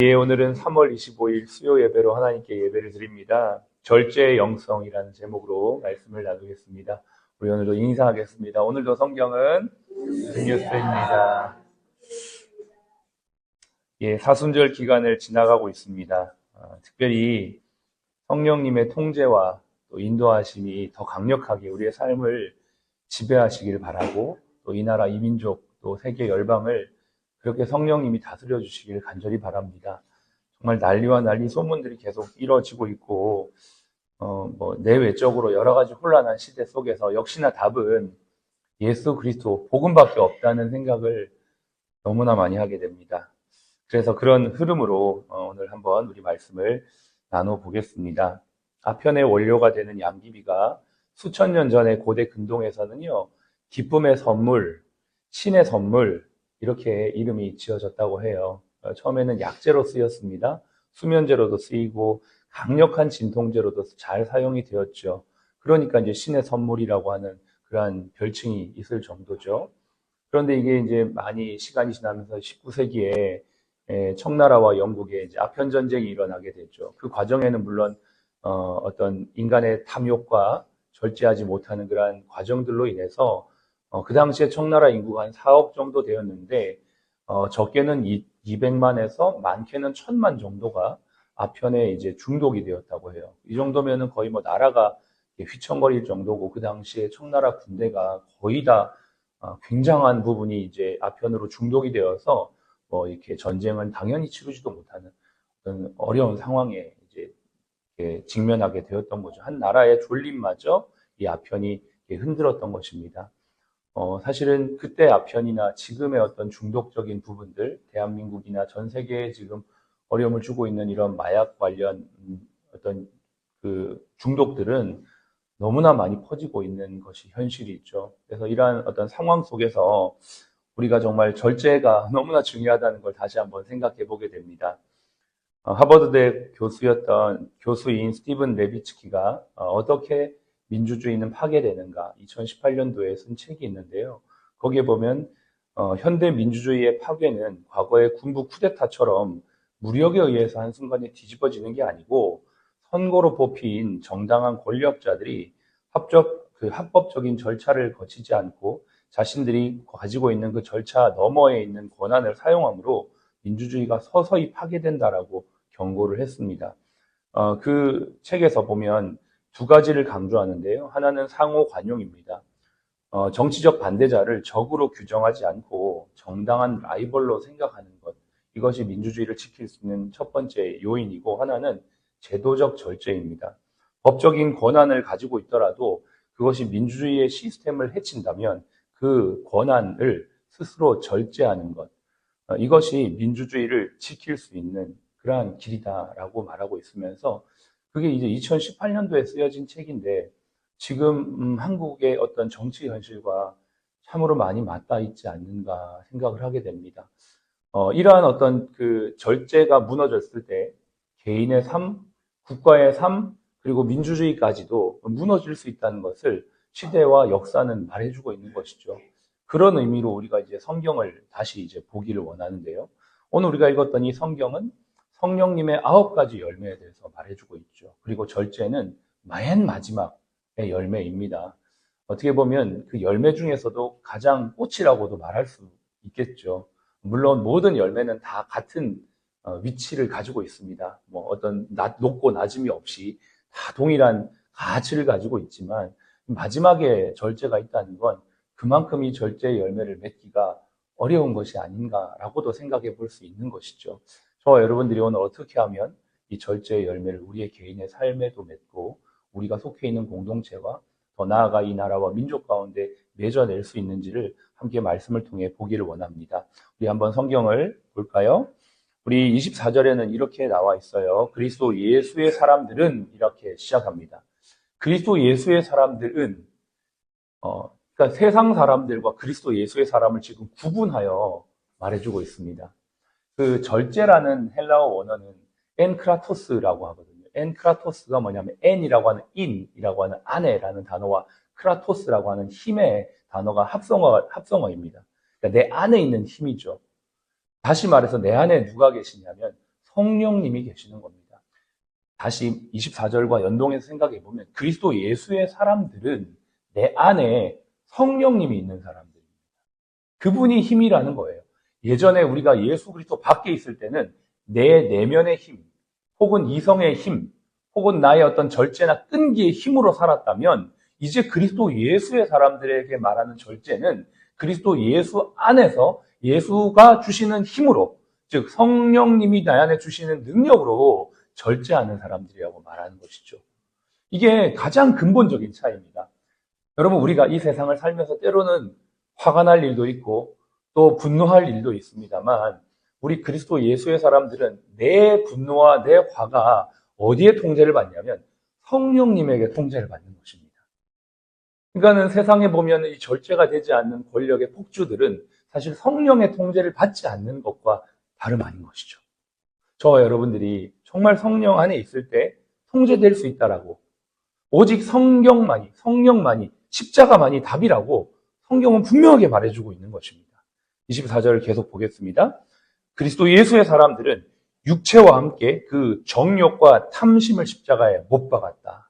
예, 오늘은 3월 25일 수요 예배로 하나님께 예배를 드립니다. 절제의 영성이라는 제목으로 말씀을 나누겠습니다. 우리 오늘도 인사하겠습니다. 오늘도 성경은 뉴스입니다. 예, 사순절 기간을 지나가고 있습니다. 특별히 성령님의 통제와 또 인도하심이 더 강력하게 우리의 삶을 지배하시기를 바라고, 또 이 나라 이민족 또 세계 열방을 그렇게 성령님이 다스려 주시기를 간절히 바랍니다. 정말 난리와 난리 소문들이 계속 이뤄지고 있고, 내외적으로 여러 가지 혼란한 시대 속에서 역시나 답은 예수 그리스도 복음밖에 없다는 생각을 너무나 많이 하게 됩니다. 그래서 그런 흐름으로 오늘 한번 우리 말씀을 나눠보겠습니다. 아편의 원료가 되는 양귀비가 수천 년 전에 고대 근동에서는요, 기쁨의 선물, 신의 선물, 이렇게 이름이 지어졌다고 해요. 처음에는 약재로 쓰였습니다. 수면제로도 쓰이고 강력한 진통제로도 잘 사용이 되었죠. 그러니까 이제 신의 선물이라고 하는 그러한 별칭이 있을 정도죠. 그런데 이게 이제 많이 시간이 지나면서 19세기에 청나라와 영국의 이제 아편 전쟁이 일어나게 됐죠. 그 과정에는 물론 어떤 인간의 탐욕과 절제하지 못하는 그러한 과정들로 인해서 그 당시에 청나라 인구가 한 4억 정도 되었는데 적게는 200만에서 많게는 1000만 정도가 아편에 이제 중독이 되었다고 해요. 이 정도면은 거의 뭐 나라가 휘청거릴 정도고, 그 당시에 청나라 군대가 거의 다 굉장한 부분이 이제 아편으로 중독이 되어서 이렇게 전쟁은 당연히 치르지도 못하는 어떤 어려운 상황에 이제 직면하게 되었던 거죠. 한 나라의 존립마저 이 아편이 흔들었던 것입니다. 사실은 그때 아편이나 지금의 어떤 중독적인 부분들, 대한민국이나 전 세계에 지금 어려움을 주고 있는 이런 마약 관련 어떤 그 중독들은 너무나 많이 퍼지고 있는 것이 현실이 있죠. 그래서 이러한 어떤 상황 속에서 우리가 정말 절제가 너무나 중요하다는 걸 다시 한번 생각해 보게 됩니다. 하버드대 교수였던 교수인 스티븐 레비츠키가 어떻게 민주주의는 파괴되는가 2018년도에 쓴 책이 있는데요. 거기에 보면 현대 민주주의의 파괴는 과거의 군부 쿠데타처럼 무력에 의해서 한순간에 뒤집어지는 게 아니고, 선거로 뽑힌 정당한 권력자들이 합법적인 절차를 거치지 않고 자신들이 가지고 있는 그 절차 너머에 있는 권한을 사용함으로 민주주의가 서서히 파괴된다라고 경고를 했습니다. 그 책에서 보면 두 가지를 강조하는데요. 하나는 상호 관용입니다. 정치적 반대자를 적으로 규정하지 않고 정당한 라이벌로 생각하는 것. 이것이 민주주의를 지킬 수 있는 첫 번째 요인이고, 하나는 제도적 절제입니다. 법적인 권한을 가지고 있더라도 그것이 민주주의의 시스템을 해친다면 그 권한을 스스로 절제하는 것. 이것이 민주주의를 지킬 수 있는 그러한 길이다라고 말하고 있으면서, 그게 이제 2018년도에 쓰여진 책인데 지금 한국의 어떤 정치 현실과 참으로 많이 맞닿아 있지 않는가 생각을 하게 됩니다. 이러한 어떤 그 절제가 무너졌을 때 개인의 삶, 국가의 삶, 그리고 민주주의까지도 무너질 수 있다는 것을 시대와 역사는 말해주고 있는 것이죠. 그런 의미로 우리가 이제 성경을 다시 이제 보기를 원하는데요. 오늘 우리가 읽었던 이 성경은 성령님의 9가지 열매에 대해서 말해주고 있죠. 그리고 절제는 맨 마지막의 열매입니다. 어떻게 보면 그 열매 중에서도 가장 꽃이라고도 말할 수 있겠죠. 물론 모든 열매는 다 같은 위치를 가지고 있습니다. 뭐 어떤 높고 낮음이 없이 다 동일한 가치를 가지고 있지만, 마지막에 절제가 있다는 건 그만큼 이 절제의 열매를 맺기가 어려운 것이 아닌가라고도 생각해 볼 수 있는 것이죠. 저와 여러분들이 오늘 어떻게 하면 이 절제의 열매를 우리의 개인의 삶에도 맺고 우리가 속해 있는 공동체와 더 나아가 이 나라와 민족 가운데 맺어낼 수 있는지를 함께 말씀을 통해 보기를 원합니다. 우리 한번 성경을 볼까요? 우리 24절에는 이렇게 나와 있어요. 그리스도 예수의 사람들은, 이렇게 시작합니다. 그리스도 예수의 사람들은, 그러니까 세상 사람들과 그리스도 예수의 사람을 지금 구분하여 말해주고 있습니다. 그 절제라는 헬라어 원어는 엔크라토스라고 하거든요. 엔크라토스가 뭐냐면 엔이라고 하는 인이라고 하는 안에라는 단어와 크라토스라고 하는 힘의 단어가 합성어입니다. 그러니까 내 안에 있는 힘이죠. 다시 말해서 내 안에 누가 계시냐면 성령님이 계시는 겁니다. 다시 24절과 연동해서 생각해 보면 그리스도 예수의 사람들은 내 안에 성령님이 있는 사람들입니다. 그분이 힘이라는 거예요. 예전에 우리가 예수 그리스도 밖에 있을 때는 내 내면의 힘, 혹은 이성의 힘, 혹은 나의 어떤 절제나 끈기의 힘으로 살았다면 이제 그리스도 예수의 사람들에게 말하는 절제는 그리스도 예수 안에서 예수가 주시는 힘으로, 즉 성령님이 나 안에 주시는 능력으로 절제하는 사람들이라고 말하는 것이죠. 이게 가장 근본적인 차이입니다. 여러분, 우리가 이 세상을 살면서 때로는 화가 날 일도 있고 또 분노할 일도 있습니다만 우리 그리스도 예수의 사람들은 내 분노와 내 화가 어디에 통제를 받냐면 성령님에게 통제를 받는 것입니다. 그러니까는 세상에 보면 이 절제가 되지 않는 권력의 폭주들은 사실 성령의 통제를 받지 않는 것과 다름 아닌 것이죠. 저와 여러분들이 정말 성령 안에 있을 때 통제될 수 있다라고, 오직 성령만이, 십자가만이 답이라고 성경은 분명하게 말해주고 있는 것입니다. 24절을 계속 보겠습니다. 그리스도 예수의 사람들은 육체와 함께 그 정욕과 탐심을 십자가에 못 박았다.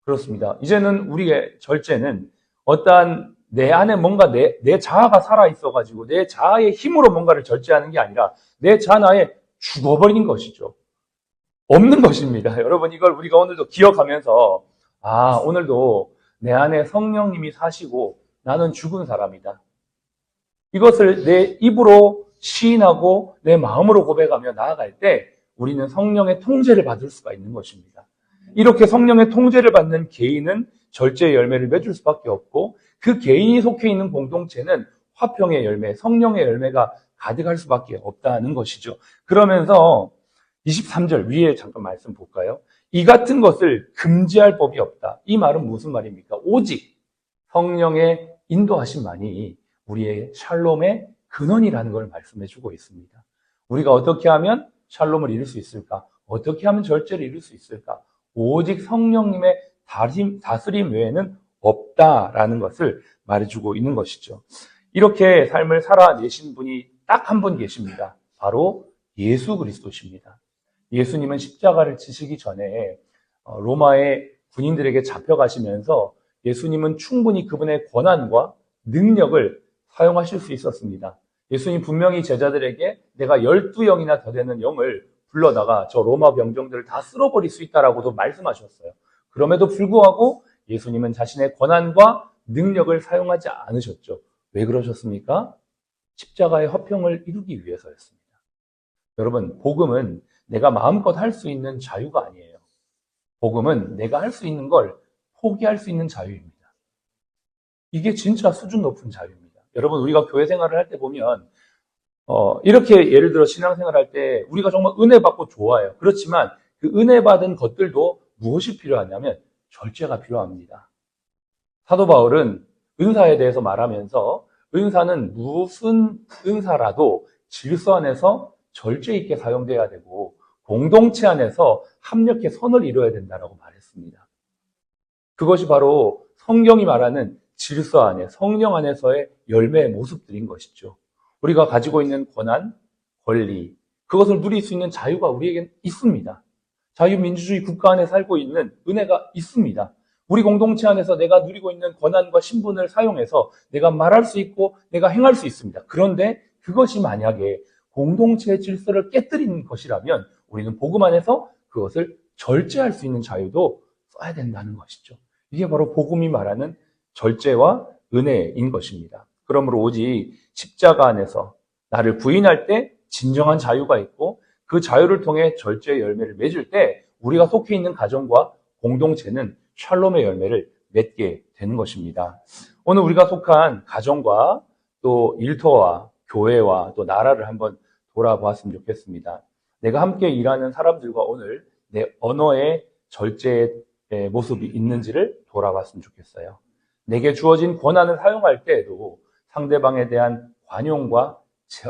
그렇습니다. 이제는 우리의 절제는 어떠한 내 안에 뭔가 내 자아가 살아있어가지고 내 자아의 힘으로 뭔가를 절제하는 게 아니라 내 자아에 죽어버린 것이죠. 없는 것입니다. 여러분, 이걸 우리가 오늘도 기억하면서 오늘도 내 안에 성령님이 사시고 나는 죽은 사람이다. 이것을 내 입으로 시인하고 내 마음으로 고백하며 나아갈 때 우리는 성령의 통제를 받을 수가 있는 것입니다. 이렇게 성령의 통제를 받는 개인은 절제의 열매를 맺을 수밖에 없고 그 개인이 속해 있는 공동체는 화평의 열매, 성령의 열매가 가득할 수밖에 없다는 것이죠. 그러면서 23절 위에 잠깐 말씀 볼까요? 이 같은 것을 금지할 법이 없다. 이 말은 무슨 말입니까? 오직 성령의 인도하심만이 우리의 샬롬의 근원이라는 걸 말씀해주고 있습니다. 우리가 어떻게 하면 샬롬을 이룰 수 있을까? 어떻게 하면 절제를 이룰 수 있을까? 오직 성령님의 다스림 외에는 없다라는 것을 말해주고 있는 것이죠. 이렇게 삶을 살아내신 분이 딱 한 분 계십니다. 바로 예수 그리스도십니다. 예수님은 십자가를 지시기 전에 로마의 군인들에게 잡혀가시면서 예수님은 충분히 그분의 권한과 능력을 사용하실 수 있었습니다. 예수님 분명히 제자들에게 내가 12영이나 더 되는 영을 불러다가 저 로마 병정들을 다 쓸어버릴 수 있다라고도 말씀하셨어요. 그럼에도 불구하고 예수님은 자신의 권한과 능력을 사용하지 않으셨죠. 왜 그러셨습니까? 십자가의 화평을 이루기 위해서였습니다. 여러분, 복음은 내가 마음껏 할 수 있는 자유가 아니에요. 복음은 내가 할 수 있는 걸 포기할 수 있는 자유입니다. 이게 진짜 수준 높은 자유입니다. 여러분, 우리가 교회 생활을 할 때 보면 이렇게 예를 들어 신앙생활을 할 때 우리가 정말 은혜 받고 좋아해요. 그렇지만 그 은혜 받은 것들도 무엇이 필요하냐면 절제가 필요합니다. 사도 바울은 은사에 대해서 말하면서 은사는 무슨 은사라도 질서 안에서 절제 있게 사용돼야 되고 공동체 안에서 합력해 선을 이루어야 된다고 말했습니다. 그것이 바로 성경이 말하는 질서 안에, 성령 안에서의 열매의 모습들인 것이죠. 우리가 가지고 있는 권한, 권리, 그것을 누릴 수 있는 자유가 우리에겐 있습니다. 자유민주주의 국가 안에 살고 있는 은혜가 있습니다. 우리 공동체 안에서 내가 누리고 있는 권한과 신분을 사용해서 내가 말할 수 있고 내가 행할 수 있습니다. 그런데 그것이 만약에 공동체의 질서를 깨뜨리는 것이라면 우리는 복음 안에서 그것을 절제할 수 있는 자유도 써야 된다는 것이죠. 이게 바로 복음이 말하는 절제와 은혜인 것입니다. 그러므로 오직 십자가 안에서 나를 부인할 때 진정한 자유가 있고 그 자유를 통해 절제의 열매를 맺을 때 우리가 속해 있는 가정과 공동체는 샬롬의 열매를 맺게 되는 것입니다. 오늘 우리가 속한 가정과 또 일터와 교회와 또 나라를 한번 돌아보았으면 좋겠습니다. 내가 함께 일하는 사람들과 오늘 내 언어의 절제의 모습이 있는지를 돌아봤으면 좋겠어요. 내게 주어진 권한을 사용할 때에도 상대방에 대한 관용과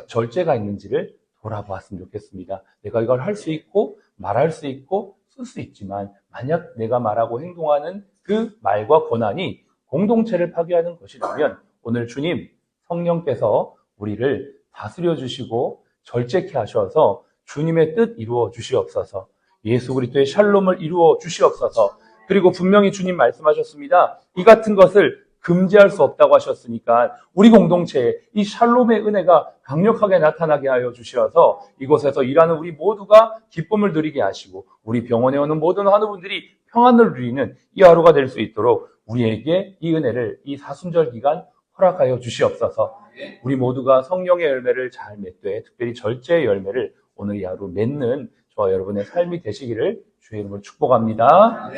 절제가 있는지를 돌아보았으면 좋겠습니다. 내가 이걸 할 수 있고 말할 수 있고 쓸 수 있지만 만약 내가 말하고 행동하는 그 말과 권한이 공동체를 파괴하는 것이라면 오늘 주님 성령께서 우리를 다스려 주시고 절제케 하셔서 주님의 뜻 이루어 주시옵소서. 예수 그리스도의 샬롬을 이루어 주시옵소서. 그리고 분명히 주님 말씀하셨습니다. 이 같은 것을 금지할 수 없다고 하셨으니까 우리 공동체에 이 샬롬의 은혜가 강력하게 나타나게 하여 주시어서 이곳에서 일하는 우리 모두가 기쁨을 누리게 하시고 우리 병원에 오는 모든 환우분들이 평안을 누리는 이 하루가 될 수 있도록 우리에게 이 은혜를 이 사순절 기간 허락하여 주시옵소서. 우리 모두가 성령의 열매를 잘 맺되 특별히 절제의 열매를 오늘 이 하루 맺는 저와 여러분의 삶이 되시기를 주의 이름으로 축복합니다.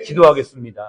기도하겠습니다.